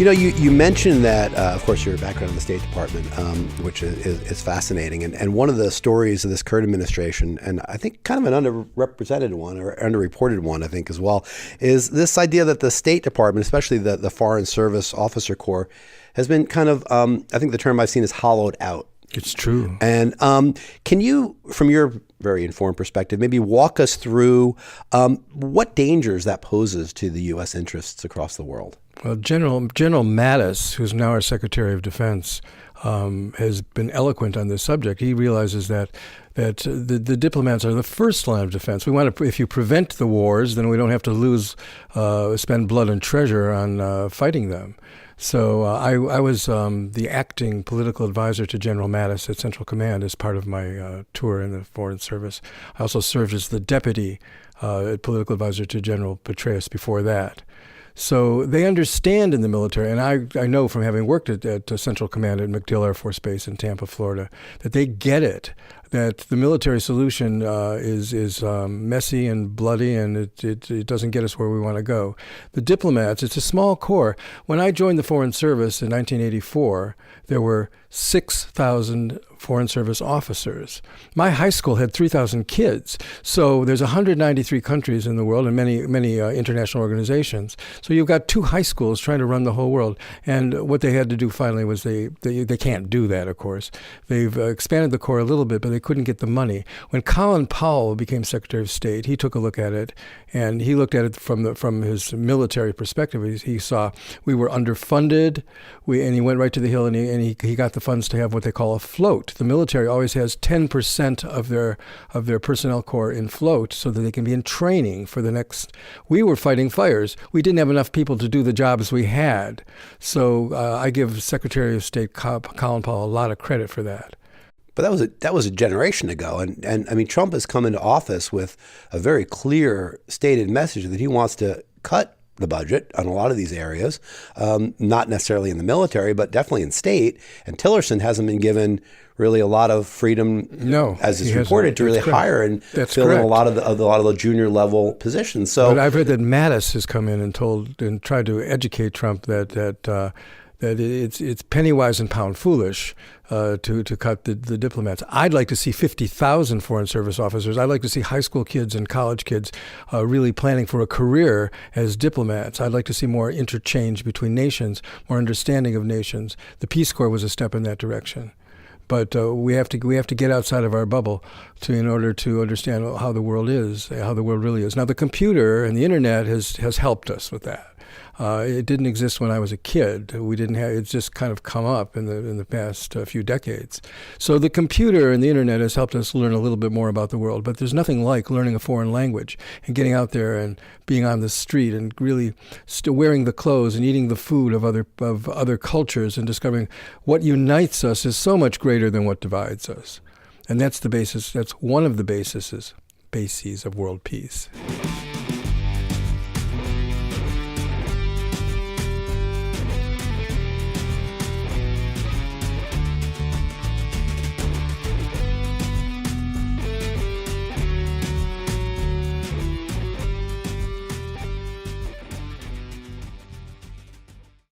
You mentioned that, of course, your background in the State Department, which is fascinating. And one of the stories of this current administration, and I think kind of an underrepresented one or underreported one, I think, as well, is this idea that the State Department, especially the Foreign Service Officer Corps, has been kind of, I think the term I've seen is hollowed out. It's true. And can you, from your very informed perspective, maybe walk us through what dangers that poses to the U.S. interests across the world? Well, General Mattis, who's now our Secretary of Defense, has been eloquent on this subject. He realizes that the diplomats are the first line of defense. We want to, if you prevent the wars, then we don't have to spend blood and treasure on fighting them. So I was the acting political advisor to General Mattis at Central Command as part of my tour in the Foreign Service. I also served as the deputy political advisor to General Petraeus before that. So they understand in the military, and I know from having worked at Central Command at MacDill Air Force Base in Tampa, Florida, that they get it, that the military solution is messy and bloody, and it doesn't get us where we want to go. The diplomats, it's a small corps. When I joined the Foreign Service in 1984, there were 6,000 Foreign Service officers. My high school had 3,000 kids. So there's 193 countries in the world and many international organizations. So you've got 2 high schools trying to run the whole world. And what they had to do finally was they can't do that, of course. They've expanded the Corps a little bit, but they couldn't get the money. When Colin Powell became Secretary of State, he took a look at it, and he looked at it from his military perspective. He saw we were underfunded, and he went right to the Hill, and he got the funds to have what they call a float. The military always has 10% of their personnel corps in float so that they can be in training for the next. We were fighting fires. We didn't have enough people to do the jobs we had. So I give Secretary of State Colin Powell a lot of credit for that. But that was a generation ago, and I mean, Trump has come into office with a very clear stated message that he wants to cut the budget on a lot of these areas, not necessarily in the military, but definitely in state. And Tillerson hasn't been given really a lot of freedom, as is reported, to really hire and fill in a lot of the junior level positions. So, but I've heard that Mattis has come in and tried to educate Trump that it's penny wise and pound foolish to cut the diplomats. I'd like to see 50,000 Foreign Service officers. I'd like to see high school kids and college kids really planning for a career as diplomats. I'd like to see more interchange between nations, more understanding of nations. The Peace Corps was a step in that direction. But we have to get outside of our bubble in order to understand how the world is, how the world really is. Now, the computer and the internet has helped us with that. It didn't exist when I was a kid. It's just kind of come up in the past few decades. So the computer and the internet has helped us learn a little bit more about the world. But there's nothing like learning a foreign language and getting out there and being on the street and really wearing the clothes and eating the food of other cultures and discovering what unites us is so much greater than what divides us. And that's the basis. That's one of the bases of world peace.